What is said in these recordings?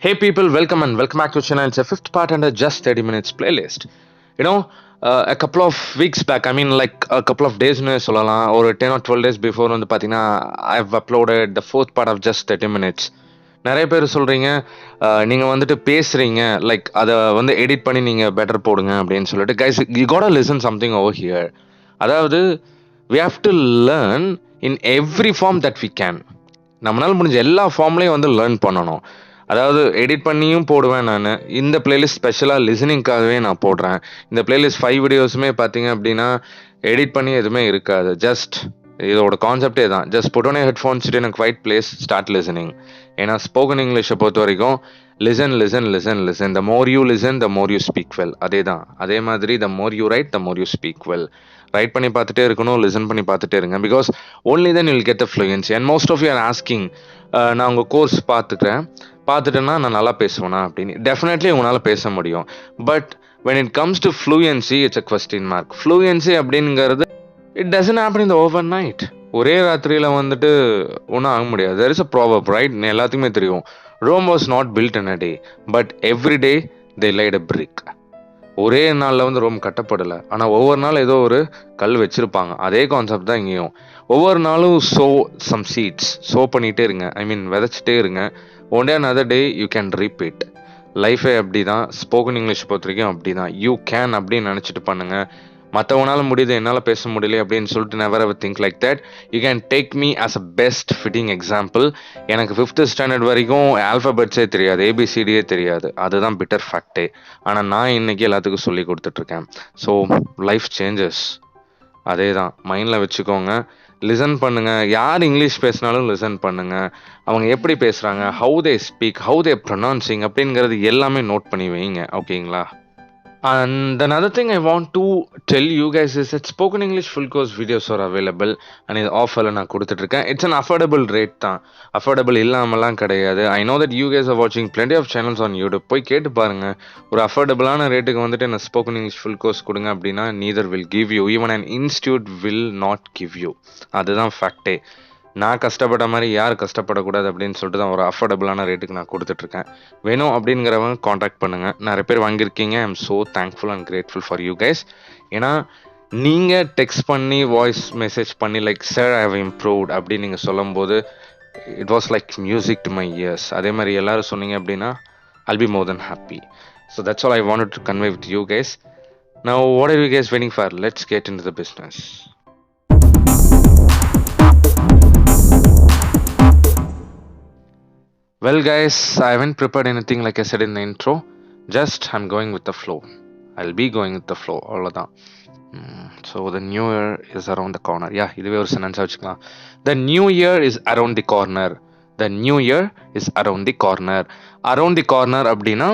Hey people, welcome and welcome back to the channel. It's a fifth part under just 30 minutes playlist. You know, a couple of weeks back, I mean like a couple of days or 10 or 12 days before வந்து பார்த்தீங்கன்னா I've uploaded the fourth part of just 30 minutes. நிறைய பேர் சொல்கிறீங்க நீங்கள் வந்துட்டு பேசுகிறீங்க like அதை வந்து எடிட் பண்ணி நீங்கள் பெட்டர் போடுங்க அப்படின்னு சொல்லிட்டு guys you code listen something over here. அதாவது we have to learn in every form that we can. நம்மளால் முடிஞ்ச எல்லா ஃபார்ம்லேயும் வந்து லேர்ன் பண்ணணும். அதாவது எடிட் பண்ணியும் போடுவேன் நான். இந்த பிளேலிஸ்ட் ஸ்பெஷலாக லிசனிங்காகவே நான் போடுறேன். இந்த பிளேலிஸ்ட் 5 வீடியோஸுமே பார்த்தீங்க அப்படின்னா எடிட் பண்ணி எதுவுமே இருக்காது. ஜஸ்ட் இதோட கான்செப்டே தான். Just put on headphones in a quiet place, start listening. ஏன்னா ஸ்போக்கன் இங்கிலீஷை பொறுத்த வரைக்கும் listen the more you listen the more you speak well. அதே தான். அதே மாதிரி the more you write the more you speak well. Write பண்ணி பார்த்துட்டே இருக்கணும், லிசன் பண்ணி பார்த்துட்டே இருங்க. Because only then you will get the fluency. And most of you are asking, நான் உங்கள் கோர்ஸ் பார்த்துட்டேன்னா நான் நல்லா பேசுவேனா அப்படின்னு. டெஃபினெட்லி உங்களால் பேச முடியும். But when it comes to fluency, it's a question mark. Fluency அப்படிங்கிறது it doesn't happen in the overnight. ஒரே ராத்திரியில் வந்துட்டு ஒன்றும் ஆக முடியாது. there is a proverb, right? எல்லாத்துக்குமே தெரியும். Rome was not built in a day, but every day they laid a brick. ஒரே நாளில் வந்து ரோம் கட்டப்படலை, ஆனால் ஒவ்வொரு நாள் ஏதோ ஒரு கல் வச்சுருப்பாங்க. அதே கான்செப்ட் தான் இங்கேயும். ஒவ்வொரு நாளும் சம் சீட்ஸ் பண்ணிகிட்டே இருங்க. ஐ மீன் விதைச்சிட்டே இருங்க. One day another day you can reap it. லைஃபே அப்படி தான். ஸ்போக்கன் இங்கிலீஷ் பொறுத்த வரைக்கும் அப்படி தான். யூ கேன் அப்படின்னு நினச்சிட்டு பண்ணுங்கள். மற்றவனால முடியுது, என்னால் பேச முடியல அப்படின்னு சொல்லிட்டு never ever think like that. You can take me as a best fitting example. எனக்கு 5th ஸ்டாண்டர்ட் வரைக்கும் ஆல்ஃபபெட்ஸே தெரியாது, ஏபிசிடியே தெரியாது. அதுதான் பிட்டர் ஃபேக்டே. ஆனால் நான் இன்னைக்கு எல்லாத்துக்கும் சொல்லி கொடுத்துட்ருக்கேன். So life changes. அதே தான் மைண்டில் வச்சுக்கோங்க. லிசன் பண்ணுங்கள். யார் இங்கிலீஷ் பேசினாலும் லிசன் பண்ணுங்கள். அவங்க எப்படி பேசுகிறாங்க, how they speak, how they pronouncing அப்படிங்கிறது எல்லாமே நோட் பண்ணி வைங்க. ஓகேங்களா? And another thing I want to tell you guys is that spoken English full course videos are available and இது ஆஃபரில் நான் கொடுத்துட்ருக்கேன். இட்ஸ் அன் அஃபோர்டபுள் ரேட் தான். அஃபோர்டபுள் இல்லாமலாம் கிடையாது. I know that you guys are வாட்சிங் plenty of channels on YouTube. போய் கேட்டு பாருங்கள். ஒரு அஃபோர்டபுளான ரேட்டுக்கு வந்துட்டு என்ன ஸ்போக்கன் இங்கிலீஷ் ஃபுல் கோர்ஸ் கொடுங்க அப்படின்னா neither will give you, even an institute will not give you. அதுதான் ஃபேக்டே. நான் கஷ்டப்பட்ட மாதிரி யார் கஷ்டப்படக்கூடாது அப்படின்னு சொல்லிட்டு தான் ஒரு அஃபோர்டபுளான ரேட்டுக்கு நான் கொடுத்துட்ருக்கேன். வேணும் அப்படிங்கிறவங்க காண்டாக்ட் பண்ணுங்கள். நிறைய பேர் வாங்கியிருக்கீங்க. I am so thankful and grateful for you guys. ஏன்னா நீங்கள் டெக்ஸ்ட் பண்ணி வாய்ஸ் மெசேஜ் பண்ணி like sir I have improved அப்படின்னு நீங்கள் சொல்லும்போது it was like music to my ears. அதே மாதிரி எல்லோரும் சொன்னீங்க அப்படின்னா I'll be more than happy. So that's all I wanted to convey with you guys. Now what are you guys waiting for? Let's get into the business. Well guys, I haven't prepared anything like I said in the intro. Just I'm going with the flow. I'll be going with the flow. அவ்வளோதான். So the new year is around the corner. Yeah, இதுவே ஒரு சென்டென்ஸாக வச்சுக்கலாம். The new year is around the corner. The new year is around the corner. Around the corner அப்படின்னா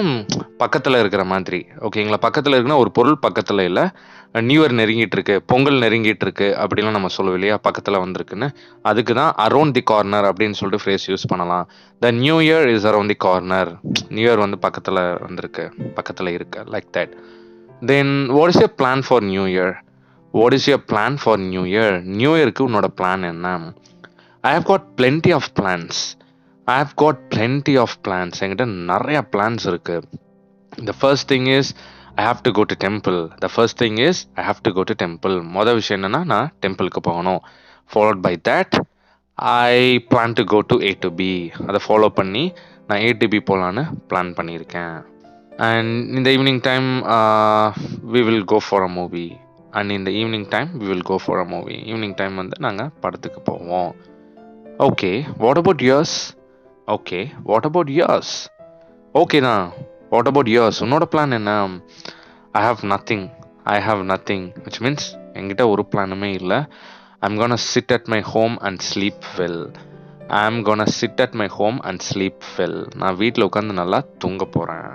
பக்கத்தில் இருக்கிற மாதிரி. ஓகேங்களா? பக்கத்தில் இருக்குன்னா ஒரு பொருள் பக்கத்தில் இல்லை. நியூ இயர் நெருங்கிட்டு இருக்கு, பொங்கல் நெருங்கிட்டு இருக்கு அப்படிலாம் நம்ம சொல்லுவோம் இல்லையா, பக்கத்தில் வந்திருக்குன்னு. அதுக்கு தான் அரௌண்ட் தி கார்னர் அப்படின்னு சொல்லிட்டு ஃப்ரேஸ் யூஸ் பண்ணலாம். The new year is around the corner. New year வந்து பக்கத்தில் வந்திருக்கு, பக்கத்தில் இருக்கு, like that. Then what is your plan for new year? What is your plan for new year? New இயருக்கு உன்னோட பிளான் என்ன? I have got plenty of plans. என்கிட்ட நிறைய பிளான்ஸ் இருக்கு. The first thing is I have to go to temple. The first thing is I have to go to temple. மொதல் விஷயம் என்னன்னா நான் டெம்பிளுக்கு போகணும். Followed by that I plan to go to A to B. அதை follow பண்ணி நான் A to B போகலான்னு plan பண்ணியிருக்கேன். And in the evening time we will go for a movie. Evening time வந்து நாங்கள் படத்துக்கு போவோம். Okay, what about yours? Okay தான். What about yours? உன்னோட பிளான் என்ன? I have nothing, which means என்கிட்ட ஒரு பிளானுமே இல்லை. I'm gonna sit at my home and sleep well. நான் வீட்டில் உட்காந்து நல்லா தூங்க போகிறேன்.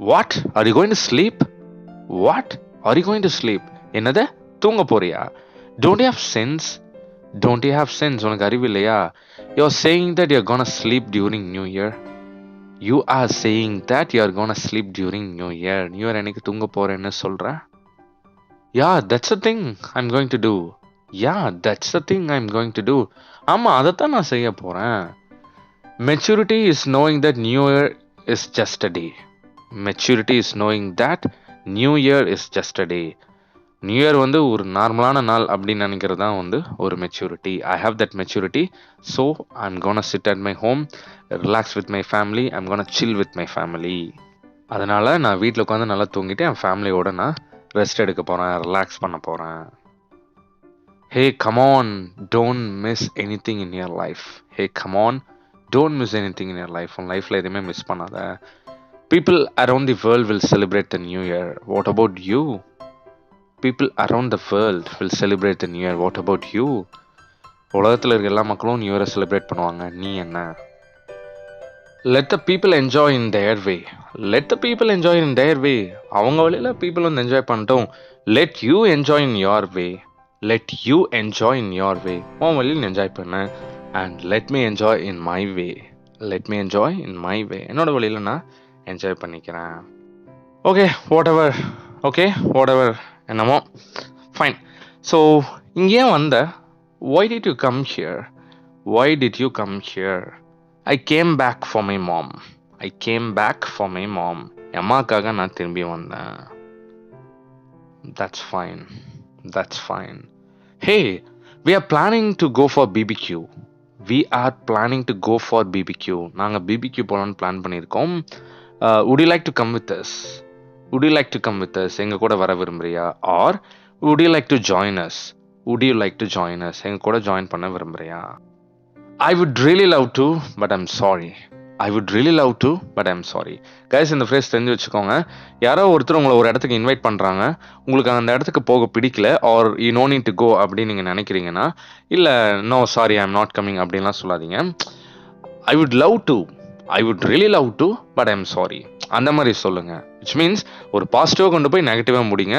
What? Are you going to sleep? என்னது? தூங்க போறியா? Don't you have sense? உனக்கு அறிவு இல்லையா? You're saying that you're gonna sleep during New Year. You are saying that you are gonna sleep during New Year. New Year அன்னைக்கு தூங்க போறேன்னு சொல்ற? Yeah, that's the thing I'm going to do. ஆமா, அதைத்தான் நான் செய்ய போறேன். Maturity is knowing that New Year is just a day. Maturity is knowing that New Year is just a day. New year வந்து ஒரு நார்மலான நாள் அப்படின்னு நினைக்கிறது தான் வந்து ஒரு maturity. I have that maturity. So I'm gonna sit at my home, relax with my family, I'm gonna chill with my family. அதனால் நான் வீட்டில் உட்காந்து நல்லா தூங்கிட்டு என் ஃபேமிலியோட நான் ரெஸ்ட் எடுக்க போகிறேன், ரிலாக்ஸ் பண்ண போகிறேன். ஹே come on, don't miss any thing in your life. Hey come on, don't miss any thing in your life. உன் லைஃப்பில் எதுவுமே மிஸ் பண்ணாத. People around the world will celebrate the new year. What about you? People around the world will celebrate the new year. What about you? உலகத்தில் இருக்க எல்லா மக்களும் new இயரை celebrate பண்ணுவாங்க. நீ என்ன? Let the people enjoy in their way. Let the people enjoy in their way. அவங்க வழியில் people வந்து என்ஜாய் பண்ணிட்டோம். Let you enjoy in your way. Let you enjoy in your way. உன் வழியில் என்ஜாய் பண்ண. And let me enjoy in my way. Let me enjoy in my way. என்னோட வழியில் நான் என்ஜாய் பண்ணிக்கிறேன். Okay, whatever. என்னமோ ஃபைன். ஸோ இங்கே வந்த why did you come here? Why did you come here? I came back for my mom. I came back for my mom. என் அம்மாக்காக நான் திரும்பி வந்தேன். That's fine. That's fine. Hey, we are planning to go for BBQ. We are planning to go for BBQ. நாங்கள் BBQ போகலான்னு plan பண்ணியிருக்கோம். Would you like to come with us? Would you like to come with us? எங்கள் கூட வர விரும்புறியா? Or would you like to join us? Would you like to join us? எங்கள் கூட join பண்ண விரும்புறியா? I would really love to, but I'm sorry. I would really love to, but I'm sorry. Guys, இந்த phrase தெரிஞ்சு வச்சுக்கோங்க. யாரோ ஒருத்தர் உங்களை ஒரு இடத்துக்கு இன்வைட் பண்ணுறாங்க, உங்களுக்கு அந்த இடத்துக்கு போக பிடிக்கல, are you no need to go அப்படின்னு நீங்கள் நினைக்கிறீங்கன்னா, இல்லை no sorry I am not coming அப்படின்லாம் சொல்லாதீங்க. I would love to, I would really love to, but I'm sorry. அந்த மாதிரி சொல்லுங்கள். விச் மீன்ஸ் ஒரு பாசிட்டிவாக கொண்டு போய் நெகட்டிவாக முடிங்க.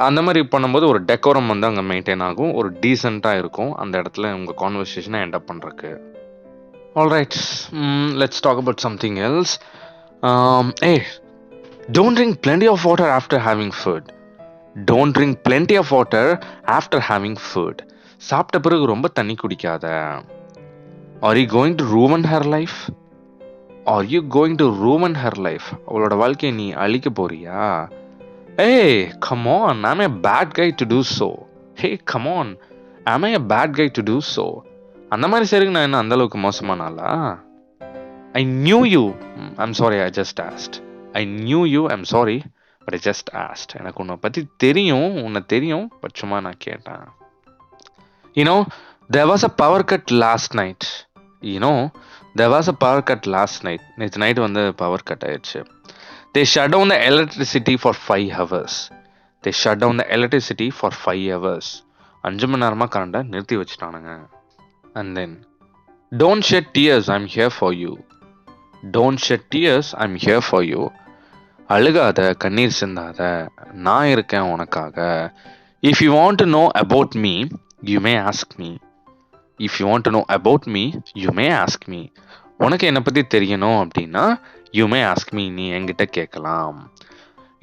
அந்த மாதிரி பண்ணும்போது ஒரு டெக்கோரம் வந்து அங்கே மெயின்டைன் ஆகும், ஒரு டீசெண்டாக இருக்கும் அந்த இடத்துல உங்கள் கான்வர்சேஷனை எண்ட் அப் பண்ணுறக்கு. Alright, let's talk about something else. Don't drink plenty of water after having food. Don't drink plenty of water after having food. சாப்பிட்ட பிறகு ரொம்ப தண்ணி குடிக்காத. Are you going to ruin her life? Are you going to ruin her life? அவளோட வாழ்க்கையை நீ அழிக்க போறியா? Hey, come on, am I a bad guy to do so? Hey, come on, am I a bad guy to do so? அந்த மாதிரி சரிங்க, நான் என்ன அந்த அளவுக்கு மோசமானாலா? I knew you. I'm sorry, I just asked. I knew you, I'm sorry, but I just asked. எனக்கு உன்னை பற்றி தெரியும், உன்னை தெரியும், பட் சும்மா நான் கேட்டேன். You know, there was a power cut last night. You know, there was a power cut last night. நேற்று நைட் வந்து பவர் கட் ஆயிடுச்சு. They shut down the electricity for 5 hours. They shut down the electricity for 5 hours. 5 மணி நேரமாக கரண்டை நிறுத்தி வச்சுட்டானுங்க. And then, don't shed tears, I'm here for you. Don't shed tears, I'm here for you. அழுகாத, கண்ணீர் சிந்தாத, நான் இருக்கேன் உனக்காக. If you want to know about me, you may ask me. If you want to know about me, you may ask me. உனக்கு என்னை பற்றி தெரியணும் அப்படின்னா you may ask me, நீ என்கிட்ட கேட்கலாம்.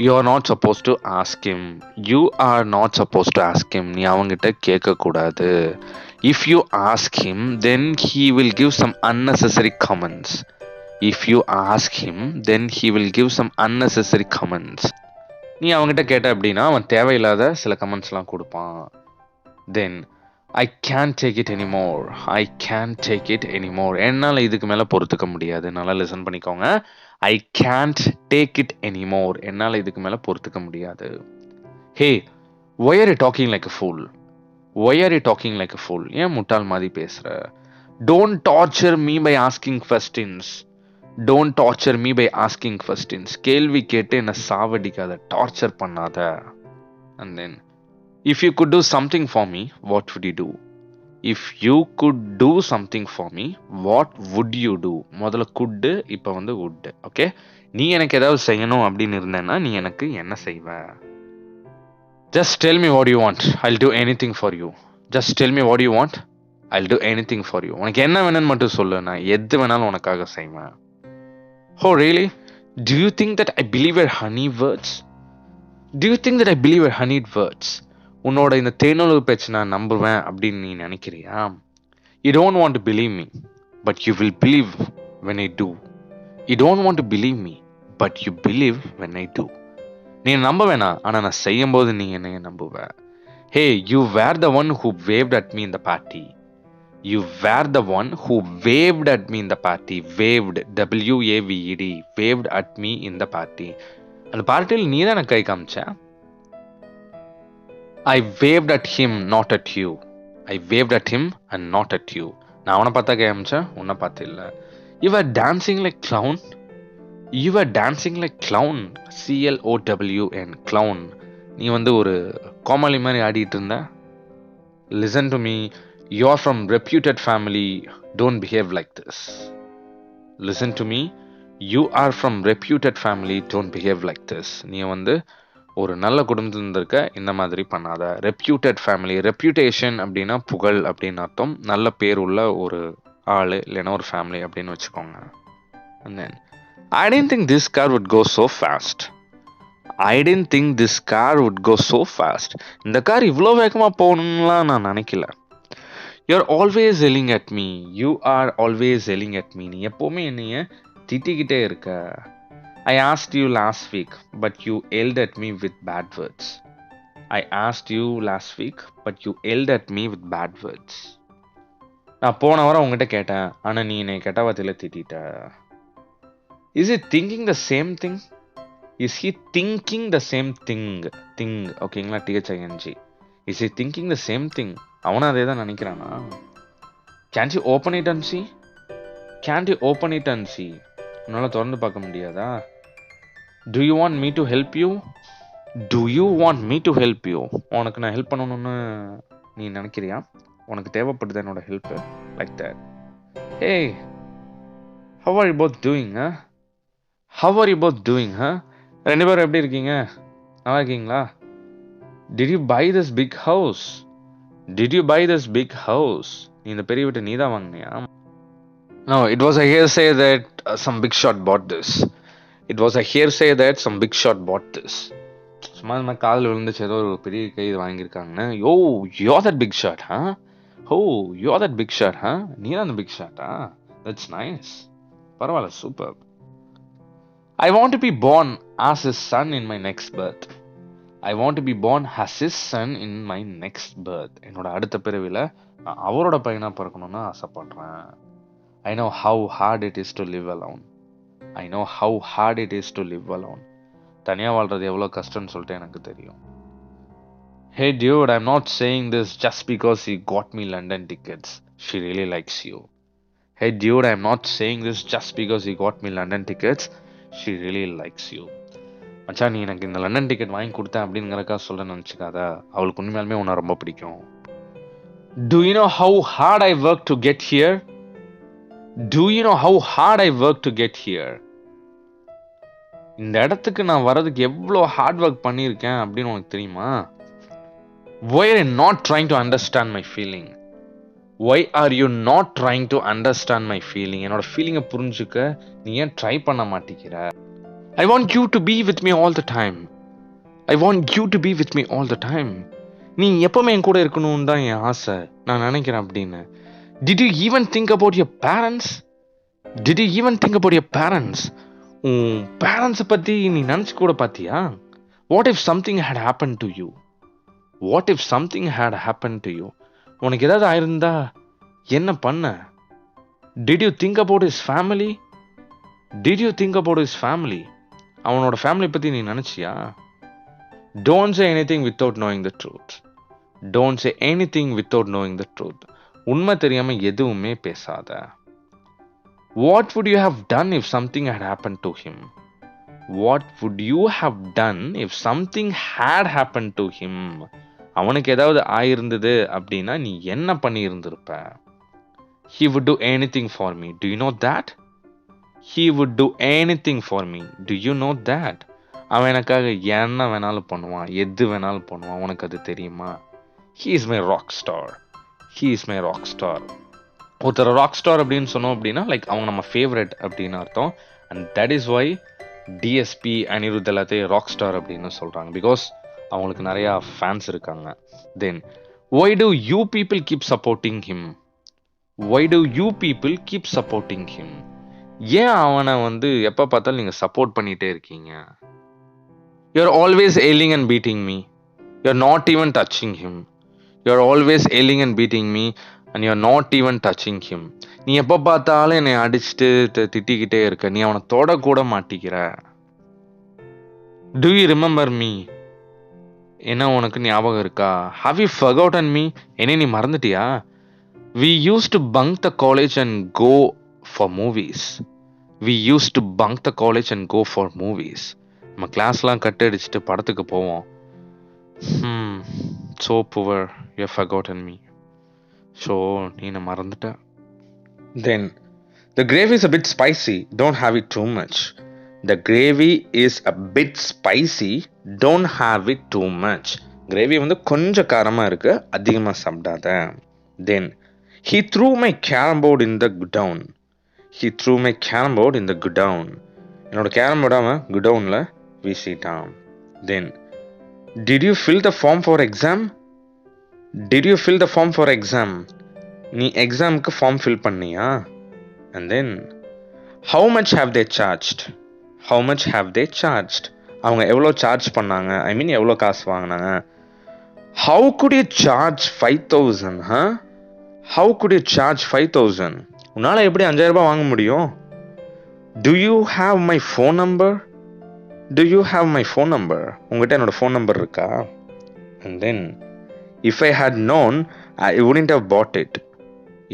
You are not supposed to ask him. You are not supposed to ask him. நீ அவங்கிட்ட கேட்கக்கூடாது. If you ask him, then he will give some unnecessary comments. If you ask him, then he will give some unnecessary comments. நீ அவங்ககிட்ட கேட்ட அப்படின்னா அவன் தேவையில்லாத சில கமெண்ட்ஸ்லாம் கொடுப்பான். Then I can't take it anymore. I can't take it anymore. என்னால் இதுக்கு மேலே பொறுத்துக்க முடியாது. நல்லா லிசன் பண்ணிக்கோங்க. I can't take it anymore. என்னால் இதுக்கு மேலே பொறுத்துக்க முடியாது. Hey, why are you talking like a fool? Why are you talking like a fool? ஏன் முட்டாள் மாதிரி பேசுற? Don't torture me by asking questions. Don't torture me by asking questions. கேள்வி கேட்டு என்னை சாவடிக்காத, டார்ச்சர் பண்ணாத. And then, if you could do something for me, what would you do? If you could do something for me, what would you do? முதல்ல could, இப்போ வந்து would. Okay, நீ எனக்கு ஏதாவது செய்யணும் அப்படின்னு இருந்தேன்னா நீ எனக்கு என்ன செய்வ? Just tell me what you want. I'll do anything for you. Just tell me what you want. I'll do anything for you. உனக்கு என்ன வேணும்னு மட்டும் சொல்லு, நான் எது வேணாலும் உனக்காக செய்வேன். Oh really? Do you think that I believe your honey words? Do you think that I believe your honeyed words? உன்னோட இந்த தேனொழு பேச்சு நான் நம்புவேன் அப்படின்னு நீ நினைக்கிறியா? You don't want to believe me, but you will believe when I do. You don't want to believe me, but you believe when I do. நீ நம்ப வேணாம், ஆனா நான் செய்யும்போது நீ என்னைய நம்புவ. Hey, you were the one who waved at me in the party. You were the one who waved at me in the party. Waved, W-A-V-E-D, waved at me in the party. அந்த பார்ட்டியில் நீ தான் எனக்கு கை காமிச்ச. I waved at him, not at you. I waved at him and not at you. நான் அவனை பார்த்தா கை காமிச்சேன், உன்னை பார்த்து இல்லை. You were dancing like clown. You were dancing like clown. C-L-O-W-N, clown. நீ வந்து ஒரு கோமாளி மாதிரி ஆடிட்டு இருந்த. Listen to me. You're from reputed family. Don't behave like this. Listen to me. You are from reputed family. Don't behave like this. நீ வந்து ஒரு நல்ல குடும்பத்தில் இருந்திருக்க, இந்த மாதிரி பண்ணாத. ரெப்யூட்டட் ஃபேமிலி, ரெப்யூட்டேஷன் அப்படின்னா புகழ் அப்படின்னு அர்த்தம். நல்ல பேர் உள்ள ஒரு ஆள் இல்லைன்னா ஒரு ஃபேமிலி அப்படின்னு வச்சுக்கோங்க. And then, I didn't think this car would go so fast. I didn't think this car would go so fast. இந்த கார் இவ்வளோ வேகமாக போகணும்லாம் நான் நினைக்கல. You're always yelling at me. You are always yelling at me. நீ எப்போவுமே என்னைய திட்டிக்கிட்டே இருக்க. I asked you last week, but you yelled at me with bad words. I asked you last week, but you yelled at me with bad words. நான் போன வாரம் உங்ககிட்ட கேட்டேன், ஆனால் நீ என்னை கெட்ட வார்த்தையில் திட்டிட்ட. Is he thinking the same thing? Is he thinking the same thing? Thing, ஓகேங்களா, THING. Is he thinking the same thing? அவனும் அதே தான் நினைக்கிறானா? Can't you open it and see? Can't you open it and see? உன்னால் திறந்து பார்க்க முடியாதா? Do you want me to help you? Do you want me to help you? உனக்கு நான் help பண்ணணும்னு நீ நினைக்கிறியா? உனக்கு தேவைப்படுது என்னோட help? Like that. Hey, how are you both doing? How are you both doing? ரெண்டு பேரும் எப்படி இருக்கீங்க? நல்லா இருக்கீங்களா? Did you buy this big house? Did you buy this big house? நீ இந்த பெரிய வீட்டை நீ தான் வாங்கினியா? No, it was a hearsay that some big shot bought this. It was a hearsay that some big shot bought this. சும்மா இந்த மாதிரி காதில் விழுந்துச்சு, ஏதோ ஒரு பெரிய கை இது வாங்கியிருக்காங்கன்னு. யோ, you're that big shot, huh? Oh, you're that big shot, huh? நீ தான் அந்த பிக் ஷாட்டா? That's nice. பரவாயில்ல, super. I want to be born as his son in my next birth. I want to be born as his son in my next birth. என்னோட அடுத்த பிறவியில் நான் அவரோட பையனாக பிறக்கணும்னு ஆசைப்படுறேன். I know how hard it is to live alone. I know how hard it is to live alone. தனியாக வாழ்றது எவ்வளோ கஷ்டம்னு சொல்லிட்டு எனக்கு தெரியும். Hey dude, I'm not saying this just because he got me London tickets. She really likes you. Hey dude, I'm not saying this just because he got me London tickets. She really likes you. மச்சா, நீ எனக்கு இந்த London ticket வாங்கி கொடுத்தேன் அப்படிங்கிறக்கா சொல்ல நினச்சிக்காத. அவளுக்கு உண்மையாலுமே உன்னை ரொம்ப பிடிக்கும். Do you know how hard I worked to get here? Do you know how hard I worked to get here? இந்த இடத்துக்கு நான் வர்றதுக்கு எவ்வளோ ஹார்ட் ஒர்க் பண்ணியிருக்கேன் அப்படின்னு உனக்கு தெரியுமா? Why are you not trying to understand my feeling? Why are you not trying to understand my feeling? என்னோட ஃபீலிங்கை புரிஞ்சுக்க நீ ஏன் ட்ரை பண்ண மாட்டேங்கிற? I want you to be with me all the time. I want you to be with me all the time. நீ எப்பவுமே என் கூட இருக்கணும்னு தான் என் ஆசை, நான் நினைக்கிறேன் அப்படின்னு. Did you even think about your parents? Did you even think about your parents? உன் பேரண்ட்ஸை பற்றி நீ நினச்சி கூட பார்த்தியா? What if something had happened to you? What if something had happened to you? உனக்கு ஏதாவது ஆயிருந்தா என்ன பண்ண? Did you think about his family? Did you think about his family? அவனோட ஃபேமிலி பற்றி நீ நினச்சியா? Don't say anything without knowing the truth. Don't say anything without knowing the truth. உண்மை தெரியாமல் எதுவுமே பேசாத. What would you have done if something had happened to him? What would you have done if something had happened to him? அவனுக்கு ஏதாவது ஆயிருந்தது அப்படின்னா நீ என்ன பண்ணி இருந்திருப்ப? He would do anything for me. Do you know that? He would do anything for me. Do you know that? அவன் எனக்காக என்ன வேணாலும் பண்ணுவான், எது வேணாலும் பண்ணுவான். உனக்கு அது தெரியுமா? He is my rock star. He is my rock star. ஒருத்தர் ராக் ஸ்டார் அப்படின்னு சொன்னோம் அப்படின்னா லைக் அவங்க நம்ம ஃபேவரட் அப்படின்னு அர்த்தம். And that is why DSP Anirudh எல்லாத்தையும் ராக் ஸ்டார் அப்படின்னு சொல்கிறாங்க. பிகாஸ் அவங்களுக்கு நிறையா ஃபேன்ஸ் இருக்காங்க. Then why do you people keep supporting him? Why do you people keep supporting him? ஏன் அவனை வந்து எப்போ பார்த்தாலும் நீங்கள் சப்போர்ட் பண்ணிகிட்டே இருக்கீங்க? You're always ailing and beating me. You're not even touching him. You're always ailing and beating me and you're not even touching him. நீ எப்போ பார்த்தாலும் என்னை அடிச்சுட்டு திட்டிக்கிட்டே இருக்க. நீ அவனை தொடக்கூட மாட்டிக்கிற. Do you remember me? என்ன உனக்கு ஞாபகம் இருக்கா? Have you forgotten me? என்னை நீ மறந்துட்டியா? We used to bunk the college and go for movies. We used to bunk the college and go for movies. நம்ம கிளாஸ்லாம் கட் அடிச்சுட்டு படத்துக்கு போவோம். So poor, you have forgotten me. So நீ என்ன மறந்துட்ட. Then the gravy is a bit spicy. Don't have it too much. The gravy is a bit spicy. Don't have it too much. Gravy வந்து கொஞ்சம் காரமா இருக்கு, அதிகமாக சாப்பிடாத. Then he threw my carom board in the godown. He threw my carom board in the godown. என்னோட carrom போர்டை அவன் குடவுனில் வீசிட்டான். Then did you fill the form for exam? Did you fill the form for exam? நீ எக்ஸாமுக்கு form fill பண்ணியா? And then how much have they charged? How much have they charged? அவங்க எவ்வளோ charge பண்ணாங்க? ஐ மீன் எவ்வளோ காசு வாங்கினாங்க? How could you charge 5,000? How could you charge 5,000? உன்னால் எப்படி 5,000 ரூபாய் வாங்க முடியும்? Do you have my phone number? Do you have my phone number? உங்கள்கிட்ட என்னோட ஃபோன் நம்பர் இருக்கா? And then if I had known, I wouldn't have bought it.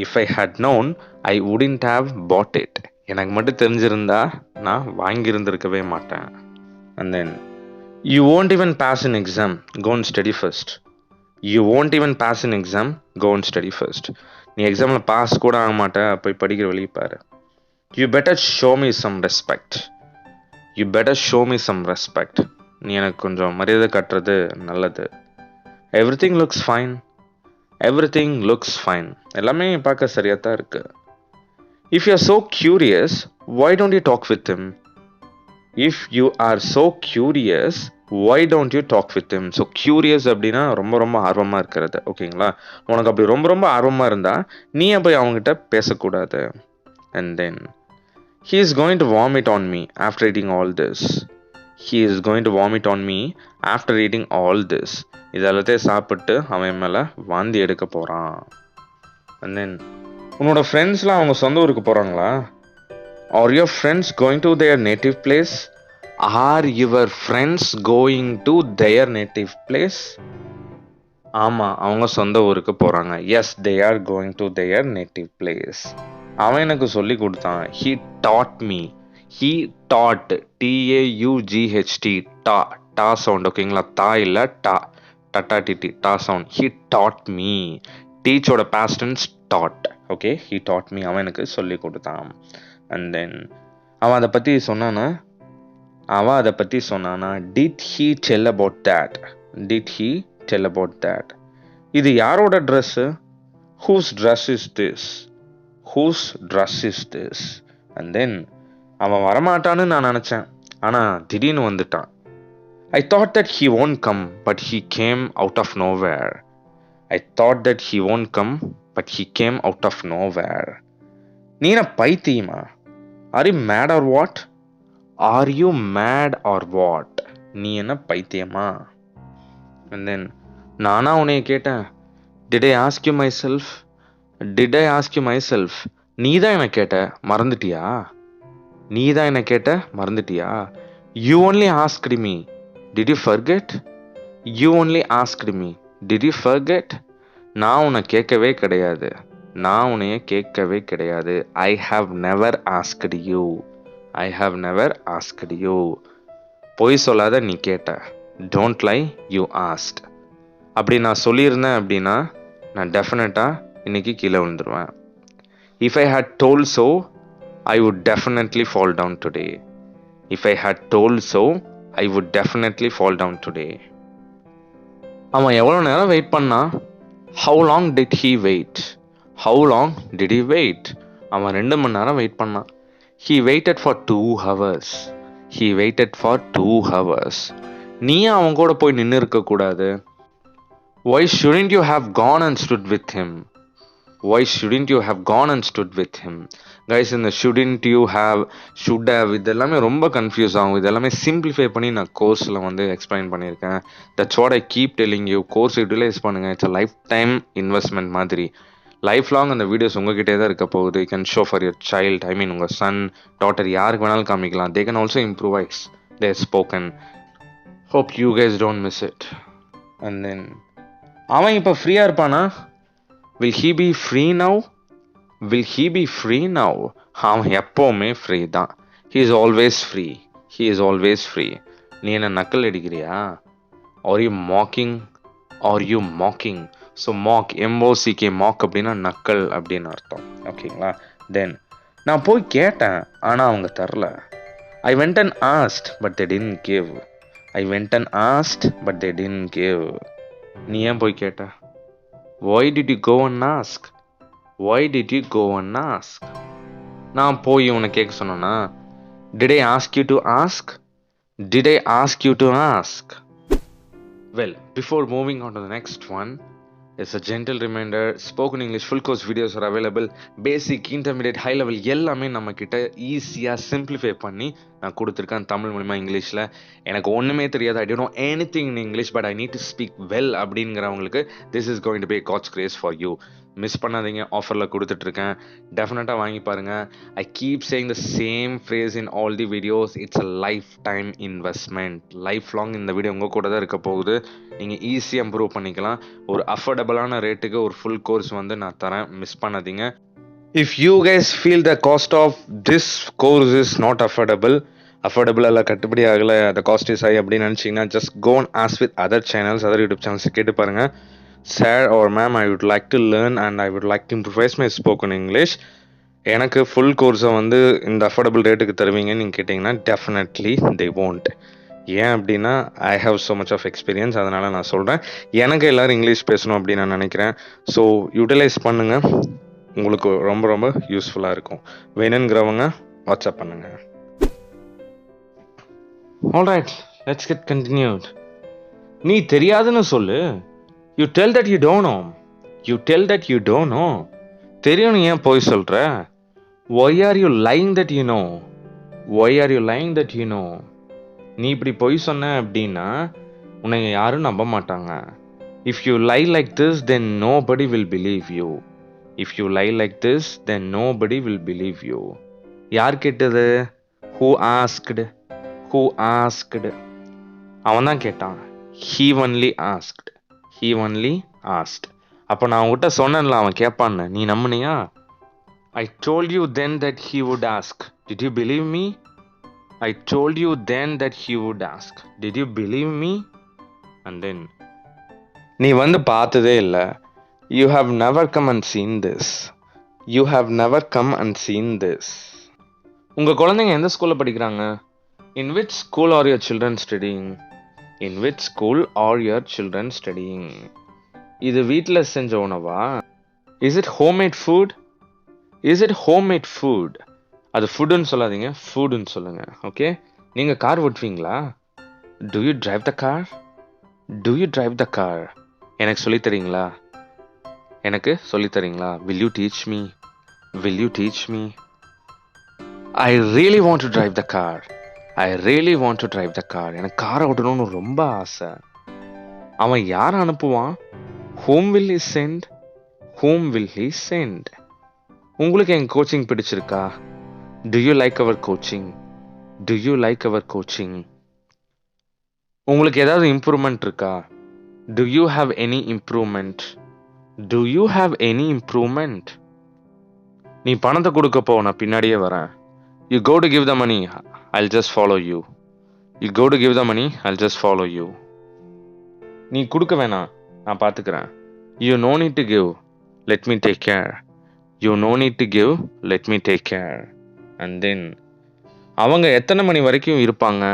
If I had known, I wouldn't have bought it. எனக்கு மட்டும் தெரிஞ்சிருந்தா நான் வாங்கியிருந்திருக்கவே மாட்டேன். And then you won't even pass an exam. Go and study first. You won't even pass an exam. Go and study first. நீ எக்ஸாமில் pass கூட ஆக மாட்டேன், போய் படிக்கிற வழியை பாரு. You better show me some respect. You better show me some respect. நீ எனக்கு கொஞ்சம் மரியாதை காட்டுறது நல்லது. Everything looks fine. Everything looks fine. எல்லாமே பார்க்க சரியாக தான் இருக்கு. If you are so curious, why don't you talk with him? If you are so curious, why don't you talk with him? So curious அப்படின்னா ரொம்ப ரொம்ப ஆர்வமாக இருக்கிறது, ஓகேங்களா? உனக்கு அப்படி ரொம்ப ரொம்ப ஆர்வமாக இருந்தால் நீ போய் அவங்ககிட்ட பேசக்கூடாது. And then he is going to vomit on me after eating all this. He is going to vomit on me after eating all this. இதெல்லாத்தையும் சாப்பிட்டு அவன் மேலே வாந்தி எடுக்க போகிறான். And then உன்னோட ஃப்ரெண்ட்ஸ்லாம் அவங்க சொந்த ஊருக்கு போகிறாங்களா? Are your friends going to their native place? Are your friends going to their native place? ஆமாம், அவங்க சொந்த ஊருக்கு போகிறாங்க. Yes, they are going to their native place. அவன் எனக்கு சொல்லி கொடுத்தான். He taught me. He taught. TAUGHT. டா சவுண்ட், ஓகேங்களா? தா இல்லை டா, டட்டா டிடி, டா sound. He taught me. டீச்சோட past tense taught. Okay, he taught me. அவன் எனக்கு சொல்லி கொடுத்தான். And then அவன் அதை பற்றி சொன்னானா? Did he tell about that? Did he tell about that? இது யாரோட dress? Whose dress is this? Whose dress is this? And then அவன் வரமாட்டான்னு நான் நினச்சேன், ஆனால் திடீர்னு வந்துட்டான். I thought that he won't come, but he came out of nowhere. I thought that he won't come, but he came out of nowhere. நீ என்ன பைத்தியமா? Are you mad or what? Are you mad or what? நீ என்ன பைத்தியமா? And then நானா உன்னைய கேட்டேன். Did I ask you myself? Did I ask you myself? நீ தான் என்ன கேட்ட, மறந்துட்டியா? நீ தான் என்ன கேட்ட, மறந்துட்டியா? You only asked me. Did you forget? You only asked me. Did you forget? நான் உன்னை கேட்கவே கிடையாது. நான் உன்னைய கேட்கவே கிடையாது. I have never asked you. I have never asked you. பொய் சொல்லாத, நீ கேட்ட. Don't lie, you asked. அப்படி நான் சொல்லியிருந்தேன் அப்படின்னா நான் டெஃபினட்டாக இன்னைக்கு கீழே விழுந்துருவேன். If I had told so, I would definitely fall down today. If I had told so, I would definitely fall down today. அவன் எவ்வளோ நேரம் வெயிட் பண்ணா? How long did he wait? How long did he wait? அவன் 2 மணி நேரம் wait பண்ணான். He waited for 2 hours. He waited for 2 hours. நீ அவன் கூட போய் நின்று இருக்கக்கூடாது. Why shouldn't you have gone and stood with him? why shouldn't you have gone and stood with him? Guys, இந்த shouldn't you have, should have, இதெல்லாமே ரொம்ப confuse ஆகும். இதெல்லாமே சிம்பிளிஃபை பண்ணி நான் கோர்ஸில் வந்து எக்ஸ்பிளைன் பண்ணியிருக்கேன். That's what I keep telling you. Course utilize பண்ணுங்கள். It's a life time investment மாதிரி. லைஃப் லாங் அந்த வீடியோஸ் உங்ககிட்டே தான் இருக்க போகுது. You can show for your child, I mean உங்கள் சன், டாட்டர், யாருக்கு வேணாலும் காமிக்கலாம். They can also improvise their spoken. Hope you guys don't miss it. And then அவன் இப்போ ஃப்ரீயாக இருப்பானா? Will he be free now? Will he be free now? அவன் எப்போவுமே ஃப்ரீ தான். He is always free. He is always free. நீ என்ன நக்கல் அடிக்கிறியா? Are you mocking? Are you mocking? So mock, MOCK, mock அப்படின்னா நக்கல் அப்படின்னு அர்த்தம். ஓகேங்களா? தென் நான் போய் கேட்டேன், ஆனால் அவங்க தரல. I went and asked but they didn't give. I went and asked but they didn't give. நீ ஏன் போய் கேட்ட? Why did you go and ask? Why did you go and ask? நான் போய் உன்னை கேட்க சொன்னேன்னா, did I ask you to ask? Did I ask you to ask? Well, before moving on to the next one, it's a gentle reminder, spoken English full course videos are available. Basic, intermediate, high level எல்லாமே நம்ம கிட்ட ஈஸியாக simplify பண்ணி நான் கொடுத்துருக்கேன் தமிழ் மூலிமா இங்கிலீஷில். எனக்கு ஒன்றுமே தெரியாது, I don't know anything in English, but I need to speak well அப்படிங்கிறவங்களுக்கு this is going to be God's grace for you. Miss பண்ணாதீங்க, ஆஃபரில் கொடுத்துட்ருக்கேன், டெஃபினட்டாக வாங்கி பாருங்கள். I keep saying the same phrase in all the videos. It's a life time investment. Life long இந்த video உங்கள் கூட தான் இருக்க போகுது. நீங்கள் ஈஸியாக இம்ப்ரூவ் பண்ணிக்கலாம். ஒரு அஃபோர்டபுளான ரேட்டுக்கு ஒரு ஃபுல் கோர்ஸ் வந்து நான் தரேன், மிஸ் பண்ணாதீங்க. If you guys feel the cost of this course is not affordable அல்ல, கட்டுப்படி ஆகலை, the cost is high அப்படின்னு நினச்சிங்கன்னா, just go and ask with other channels, other YouTube channels கேட்டு பாருங்கள். Sir or ma'am, I would like to learn and I would like to improvise my spoken English. எனக்கு full கோர்ஸை வந்து இந்த affordable ரேட்டுக்கு தருவீங்கன்னு நீங்கள் கேட்டிங்கன்னா, டெஃபினெட்லி they won't. ஏன் அப்படின்னா, I have so much of experience. அதனால் நான் சொல்கிறேன், எனக்கு எல்லோரும் இங்கிலீஷ் பேசணும் அப்படின்னு நான் நினைக்கிறேன். ஸோ யூட்டிலைஸ் பண்ணுங்கள், உங்களுக்கு ரொம்ப ரொம்ப யூஸ்ஃபுல்லாக இருக்கும். வேணுங்கிறவங்க வாட்ஸ்அப் பண்ணுங்கள். Alright, let's get continued. நீ தெரியாதுன்னு சொல்லு. You tell that you don't know. You tell that you don't know. தெரியும்னு ஏன் போய் சொல்கிற? Why are you lying that you know? Why are you lying that you know? நீ இப்படி பொய் சொன்ன அப்படின்னா உன்னை யாரும் நம்ப மாட்டாங்க. If you lie like this then nobody will believe you. If you lie like this, then nobody will believe you. யார் கேட்டது? Who asked? Who asked? அவன் தான் கேட்டான். He only asked. He only asked. அப்போ நான் உங்ககிட்ட சொன்னேன்ல அவன் கேட்பான்னு, நீ நம்பினியா? I told you then that he would ask. Did you believe me? I told you then that he would ask. Did you believe me? And then நீ வந்து பார்த்ததே இல்லை. You have never come and seen this. You have never come and seen this. உங்கள் குழந்தைங்க எந்த ஸ்கூலில் படிக்கிறாங்க? In which school are your children studying? In which school are your children studying? இது வீட்டில் செஞ்ச உணவா? Is it homemade food? Is it homemade food? அது ஃபுட்டுன்னு சொல்லாதீங்க, ஃபுட்டுன்னு சொல்லுங்கள். ஓகே, நீங்கள் car ஓட்டுவீங்களா? Do you drive the car? Do you drive the car? எனக்கு சொல்லித்தரீங்களா? எனக்கு சொல்லித்தரீங்களா? Will you teach me? Will you teach me? I really want to drive the car. I really want to drive the car. எனக்கு காரை ஓட்டணும்னு ரொம்ப ஆசை. அவன் யாரை அனுப்புவான்? Whom will he send? Whom will he send? உங்களுக்கு எங்கள் கோச்சிங் பிடிச்சிருக்கா? Do you like our coaching? Do you like our coaching? உங்களுக்கு ஏதாவது இம்ப்ரூவ்மெண்ட் இருக்கா? Do you have any improvement? Do you have any improvement? நீ பணத்தை கொடுக்கப்போ நான் பின்னாடியே வரேன். You go to give the money, I'll just follow you. You go to give the money, I'll just follow you. நீ கொடுக்க வேணாம், நான் பார்த்துக்கிறேன். You no need to give, let me take care. You no need to give, let me take care. And then அவங்க எத்தனை மணி வரைக்கும் இருப்பாங்க?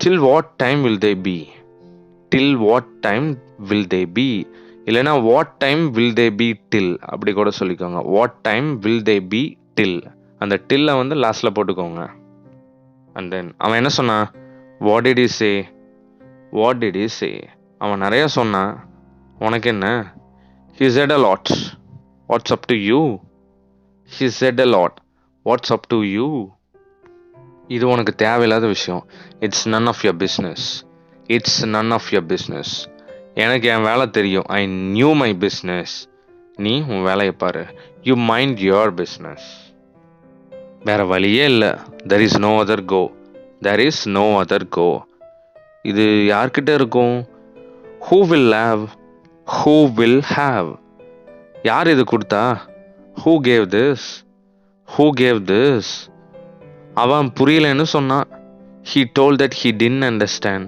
Till what time will they be? Till what time will they be? இல்லைனா what time will they be till அப்படி கூட சொல்லிக்கோங்க. What time will they be till, அந்த டில்லை வந்து லாஸ்ட்டில் போட்டுக்கோங்க. அண்ட் தென் அவன் என்ன சொன்னான்? What did he say? What did he சே? அவன் நிறைய சொன்னான். உனக்கு என்ன? He said a lot. What's up to you? She said a lot. What's up to you? இது உனக்கு தேவையில்லாத விஷயம். It's none of your business. It's none of your business. எனக்கு என் வேலை தெரியும். I knew my business. நீ உன் வேலையை பாரு. You mind your business. வேற வழியே இல்லை. There is no other go. There is no other go. இது யார்கிட்ட இருக்கும்? Who will have? Who will have? யார் இது கொடுத்தா? Who gave this? Who gave this? அவன் புரியலன்னு சொன்னான். He told that he didn't understand.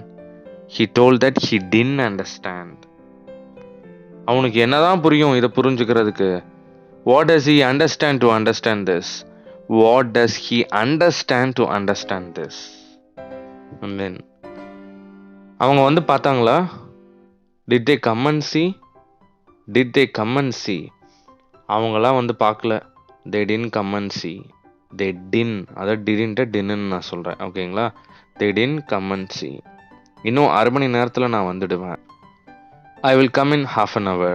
He told that he didn't understand. அவனுக்கு என்னதான் புரியும் இதை புரிஞ்சுக்கிறதுக்கு? What does he understand to understand this? What does he understand to understand this? And then அவங்க வந்து பார்த்தாங்களா? Did they come and see? Did they come and see? அவங்களாம் வந்து பார்க்கல. They didn't come and see. They didn't. அதாவது didn't நான் சொல்கிறேன். ஓகேங்களா? They didn't come and see. இன்னும் 1/2 மணி நேரத்தில் நான் வந்துடுவேன். I will come in half an hour.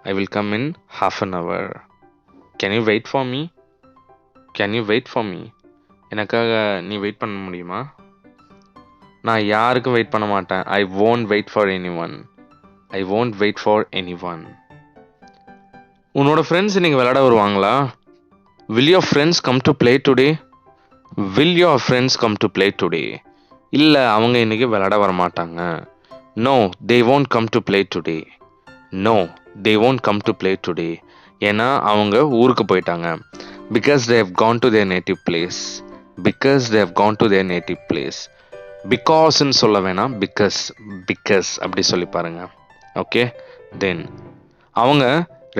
I will come in half an hour. Can you wait for me? Can you wait for me? எனக்காக நீ வெயிட் பண்ண முடியுமா? நான் யாருக்கும் வெயிட் பண்ண மாட்டேன். I won't wait for anyone. I won't wait for anyone. உன்னோட friends இன்னைக்கு விளையாட வருவாங்களா? Will your friends come to play today? Will your friends come to play today? இல்லை, அவங்க இன்னைக்கு விளையாட வர மாட்டாங்க. No, they won't come to play today. No, they won't come to play today. ஏன்னா அவங்க ஊருக்கு போயிட்டாங்க. Because they have gone to their native place. Because they have gone to their native place. Becauseன்னு சொல்ல வேணாம். Because அப்படி சொல்லி பாருங்க. Okay, தென் அவங்க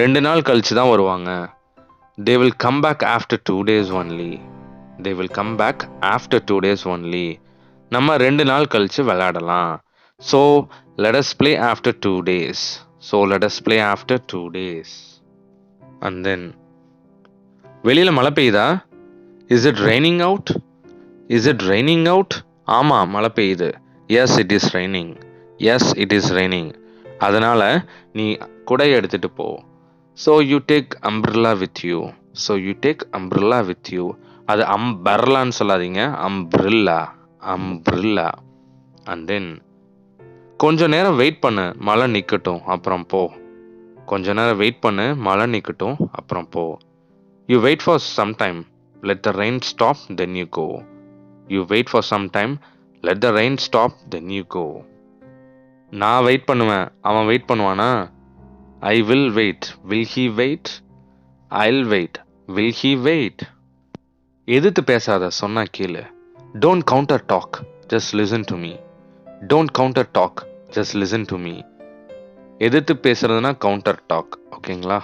2 நாள் கழிச்சு தான் வருவாங்க. They will come back after 2 days only. They will come back after 2 days only. நம்ம 2 நாள் கழிச்சு விளையாடலாம். So let us play after 2 days. So let us play after 2 days. And then வெளியில மழை பெய்யுதா? Is it raining out? Is it raining out? ஆமா, மழை பெய்யுது. Yes, it is raining. Yes, it is raining. அதனால நீ குடை எடுத்துட்டு போ. So you take umbrella with you. So you take umbrella with you. அது umbrella-ன்னு சொல்லாதீங்க. Umbrella. And then கொஞ்ச நேரம் வெயிட் பண்ணு, மழை நிற்கட்டும், அப்புறம் போ. கொஞ்ச நேரம் வெயிட் பண்ணு, மழை நிற்கட்டும், அப்புறம் போ. You wait for some time. Let the rain stop, then you go. You wait for some time. Let the rain stop, then you go. நான் வெயிட் பண்ணுவேன், அவன் வெயிட் பண்ணுவானா? I will wait. Will he wait? I'll wait. Will he wait? எதிர்த்து பேசாத, சொன்னா கேளு. Don't counter talk. Just listen to me. Don't counter talk. Just listen to me. எதிர்த்து பேசுறதுனா counter talk. ஓகேங்களா?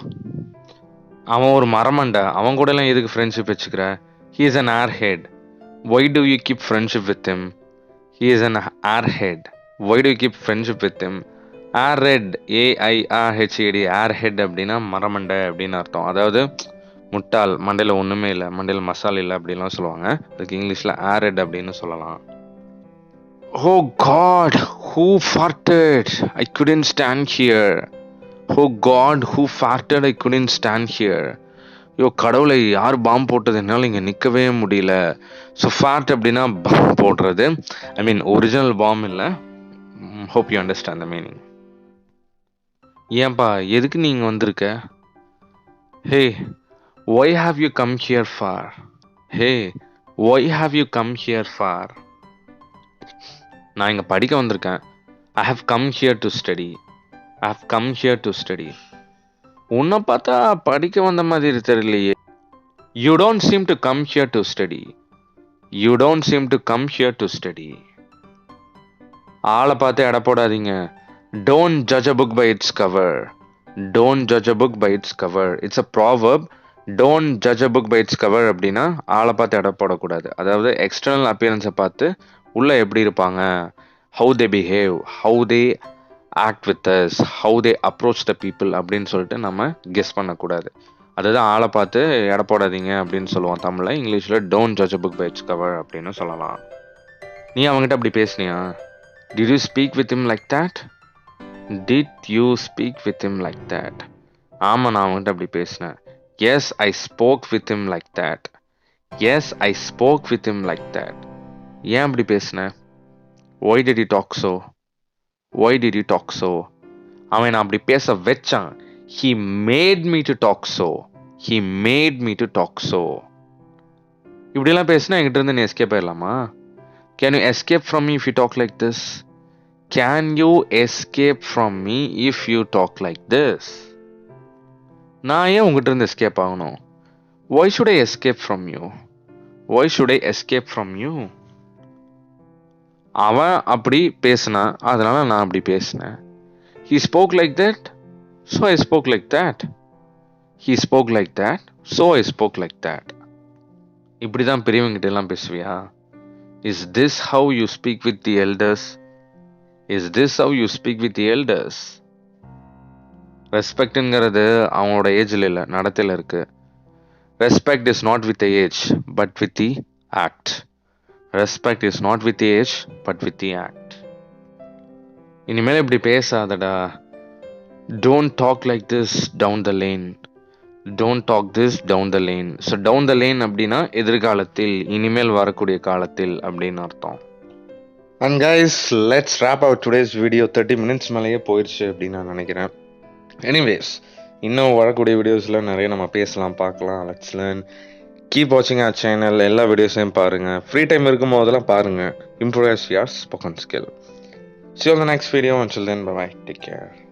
அவன் ஒரு மரமண்டை, அவன் கூட எல்லாம் எதுக்கு ஃப்ரெண்ட்ஷிப் வச்சுக்கிற? He is an airhead. Why do you keep friendship with him? He is an airhead. Why do you keep friendship with him? Airhead, AIRHEAD, airhead அப்படின்னா மரமண்டை அப்படின்னு அர்த்தம். அதாவது முட்டாள், மண்டையில் ஒன்றுமே இல்லை, மண்டையில் மசால் இல்லை அப்படின்லாம் சொல்லுவாங்க. அதுக்கு இங்கிலீஷில் airhead அப்படின்னு சொல்லலாம். Oh God, who farted? I couldn't stand here. Oh God, who farted? I couldn't stand here. ஐயோ கடவுளை, யார் பாம்பு போட்டது, என்னால் இங்கே நிற்கவே முடியல. ஸோ ஃபேர்ட் அப்படின்னா பாம்பு போடுறது. ஐ மீன் ஒரிஜினல் பாம்பு இல்லை. Hope you understand the meaning. ஏன்பா, எதுக்கு நீங்கள் வந்திருக்க? ஹே, why have you come here for? Hey, why have you come here for? நான் இங்கே படிக்க வந்திருக்கேன். I have come here to study. I have come here to study. உன்னை பார்த்தா படிக்க வந்த மாதிரி தெரியலையே. You don't seem to come here to study. You don't seem to come here to study. ஆளை பார்த்து எடை போடாதீங்க. Don't judge a book by its cover. Don't judge a book by its cover. It's a proverb. Don't judge a book by its cover அப்படின்னா ஆளை பார்த்து எடை போடக்கூடாது. அதாவது எக்ஸ்டர்னல் அப்பியரன்ஸை பார்த்து உள்ளே எப்படி இருப்பாங்க, how they behave, how they act with us, how they approach the people அப்படின்னு சொல்லிட்டு நம்ம கெஸ் பண்ணக்கூடாது. அதுதான் ஆளை பார்த்து எடை போடாதீங்க அப்படின்னு சொல்லுவோம் தமிழில். இங்கிலீஷில் don't judge a book by its cover அப்படின்னு சொல்லலாம். நீ அவங்ககிட்ட அப்படி பேசுனியா? Did you speak with him like that? Did you speak with him like that? ஆமா நான் அவன்கிட்ட அப்படி பேசினேன். Yes I spoke with him like that. Yes I spoke with him like that. ஏன் அப்படி பேசினேன்? Why did you talk so? Why did you talk so? அவன் நான் அப்படி பேச வச்சான். He made me to talk so. He made me to talk so. இப்படிலாம் பேசினா என்கிட்ட இருந்து நீ எஸ்கேப் ஆயிடலாமா? Can you escape from me if you talk like this? Can you escape from me if you talk like this? நான் ஏன் உங்ககிட்ட இருந்து எஸ்கேப் ஆகணும்? Why should I escape from you? Why should I escape from you? அவன் அப்படி பேசினான், அதனால நான் அப்படி பேசினேன். He spoke like that, so I spoke like that. He spoke like that, so I spoke like that. இப்படி தான் பெரியவங்கிட்ட எல்லாம் பேசுவியா? Is this how you speak with the elders? Is this how you speak with the elders? ரெஸ்பெக்ட்ங்கிறது அவனோட ஏஜ்ல இல்லை, நடத்தையில் இருக்கு. Respect is not with the age but with the act. Respect is not with the age but with the act. இனிமேல் இப்படி பேசாதடா. Don't talk like this down the lane. Don't talk this down the lane. So down the lane அப்படின்னா எதிர்காலத்தில், இனிமேல் வரக்கூடிய காலத்தில் அப்படின்னு அர்த்தம். And guys, let's wrap out today's video. 30 minutes மேலேயே போயிடுச்சு அப்படின்னு நான் நினைக்கிறேன். Anyways, இன்னும் வரக்கூடிய வீடியோஸில் நிறைய நம்ம பேசலாம், பார்க்கலாம். Let's learn. Keep watching our channel. எல்லா வீடியோஸையும் பாருங்கள். ஃப்ரீ டைம் இருக்கும் போதெல்லாம் பாருங்கள். Improve your spoken skill. See you on the next video. Until then, bye-bye. Take care.